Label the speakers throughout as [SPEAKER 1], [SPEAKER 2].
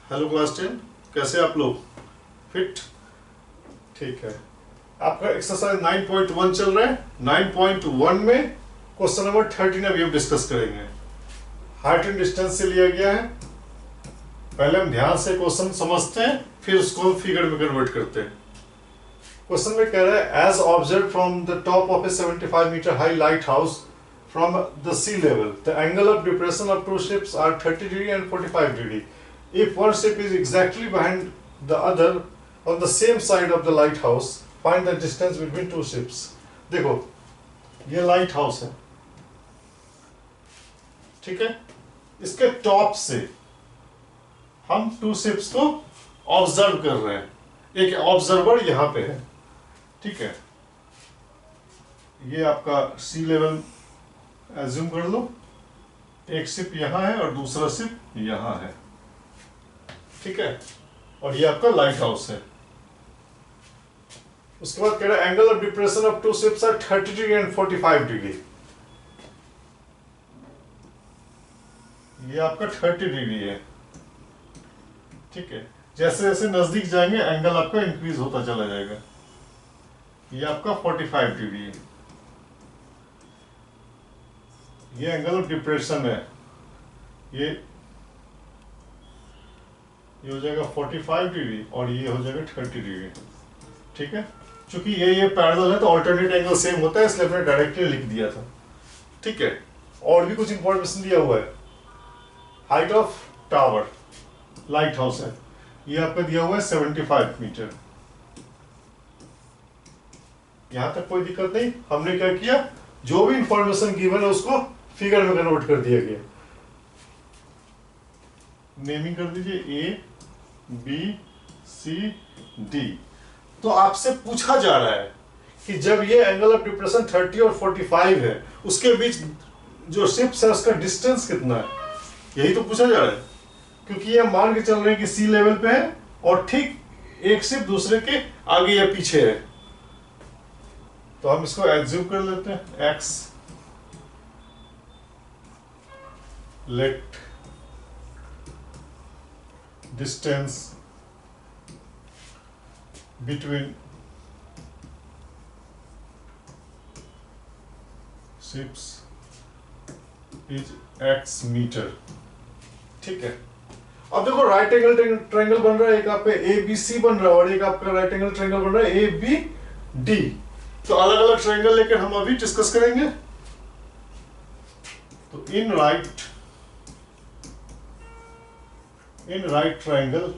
[SPEAKER 1] Hello class 10, कैसे आप लोग? फिट? ठीक है। आपका एक्सरसाइज 9.1 चल रहा है। 9.1 में क्वेश्चन नंबर 13 अभी हम डिस्कस करेंगे। हाइट एंड डिस्टेंस से लिया गया है। पहले हम ध्यान से क्वेश्चन समझते हैं, फिर उसको हम फिगर में कन्वर्ट करते हैं। क्वेश्चन में कह रहा है, as observe from the top of a 75 metre high lighthouse from the sea level, the angle of depression of two ships are 30 degree and 45 degree. If one ship is exactly behind the other on the same side of the lighthouse, find the distance between two ships. देखो, ये light house है, ठीक है। इसके top से हम to ships को observe कर रहे हैं। एक ऑब्जर्वर यहां पे है, ठीक है। ये आपका सी लेवल एज्यूम कर लो। एक शिप यहां है और दूसरा शिप यहां है, ठीक है। और ये आपका लाइट हाउस है। उसके बाद कह रहा है, angle of depression of two ships are 30 degree and 45 degree. ये आपका 30 डिग्री है, ठीक है। जैसे जैसे नजदीक जाएंगे एंगल आपका इंक्रीज होता चला जाएगा। ये आपका 45 डिग्री है। ये एंगल ऑफ डिप्रेशन है। ये हो जाएगा 45 डिग्री और ये हो जाएगा 30 डिग्री, ठीक है। चूंकि ये पैरेलल है तो अल्टरनेट एंगल सेम होता है, इसलिए मैंने डायरेक्टली लिख दिया था, ठीक है। और भी कुछ इंफॉर्मेशन दिया हुआ है। Height of tower, light house है, ये आपका दिया हुआ है 75 मीटर। यहां तक कोई दिक्कत नहीं। हमने क्या किया, जो भी इंफॉर्मेशन गिवन है उसको फिगर में कन्वर्ट कर दिया गया। नेमिंग कर दीजिए ए बी सी डी। तो आपसे पूछा जा रहा है कि जब ये एंगल ऑफ डिप्रेशन 30 और 45 है, उसके बीच जो शिप्स है उसका डिस्टेंस कितना है, यही तो पूछा जा रहा है। क्योंकि ये मान के चल रहे हैं कि सी लेवल पे है और ठीक एक शिप दूसरे के आगे या पीछे है, तो हम इसको एज्यूम कर लेते हैं x. Let distance between ships is x metre, ठीक है। अब देखो राइट एंगल ट्रायंगल बन रहा है, एक आपका ए बी सी बन रहा है और एक आपका राइट एंगल ट्रायंगल बन रहा है ए बी डी। तो अलग अलग ट्रायंगल लेकर हम अभी डिस्कस करेंगे। तो in right triangle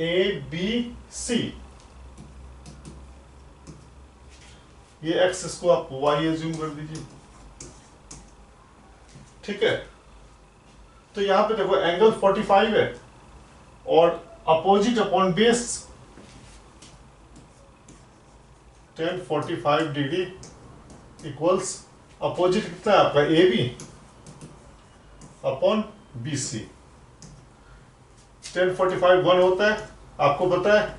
[SPEAKER 1] A B C, ये एक्स, इसको आप वाई एज्यूम कर दीजिए, ठीक है। तो यहां पे देखो एंगल 45 है और opposite upon base tan 45 degree equals opposite कितना है आपका A B upon B C. tan 45 1 होता है, आपको पता है।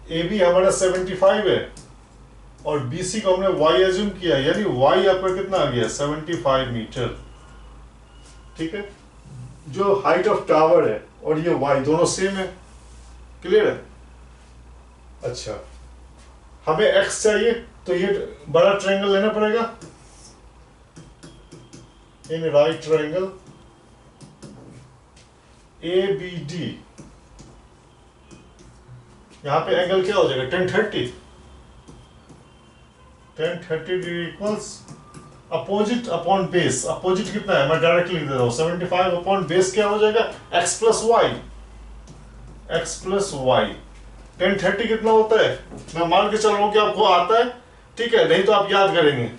[SPEAKER 1] ए बी हमारा 75 है और बी सी को हमने y एज्यूम किया, यानी y आपका कितना आ गया 75 मीटर, ठीक है। जो हाइट ऑफ टावर है और ये y दोनों सेम है, क्लियर है। अच्छा, हमें x चाहिए तो ये बड़ा ट्रायंगल लेना पड़ेगा। In right triangle A B D, यहां पे एंगल क्या हो जाएगा tan 30 degree equals opposite upon base. Opposite कितना है मैं डायरेक्टली लिख देता हूं, 75 अपॉन बेस क्या हो जाएगा x प्लस वाई। tan 30 कितना होता है, मैं मान के चल रहा हूं कि आपको आता है, ठीक है। नहीं तो आप याद करेंगे,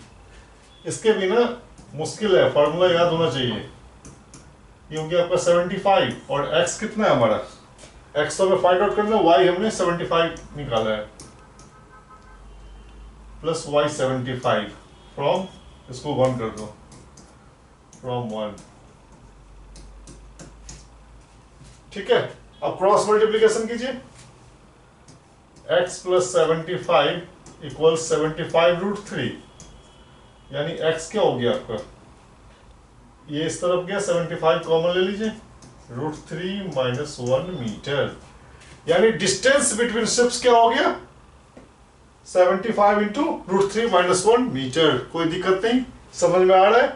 [SPEAKER 1] इसके बिना मुश्किल है, फॉर्मूला याद होना चाहिए। क्योंकि आपका 75 और x कितना है हमारा, x तो हमें फाइंड आउट करना है, y हमने 75 निकाला है, प्लस y 75 फ्रॉम, इसको 1 कर दो, फ्रॉम 1, ठीक है। अब क्रॉस मल्टीप्लीकेशन कीजिए, x प्लस 75 इक्वल 75√3, यानी x क्या हो गया आपका, ये इस तरफ गया 75 कॉमन ले लीजिए, √3 - 1 मीटर, यानी डिस्टेंस बिटवीन शिप्स क्या हो गया 75 इंटू √3 - 1 मीटर। कोई दिक्कत नहीं, समझ में आ रहा है?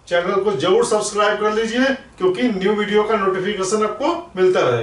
[SPEAKER 1] चैनल को जरूर सब्सक्राइब कर लीजिए क्योंकि न्यू वीडियो का नोटिफिकेशन आपको मिलता रहे।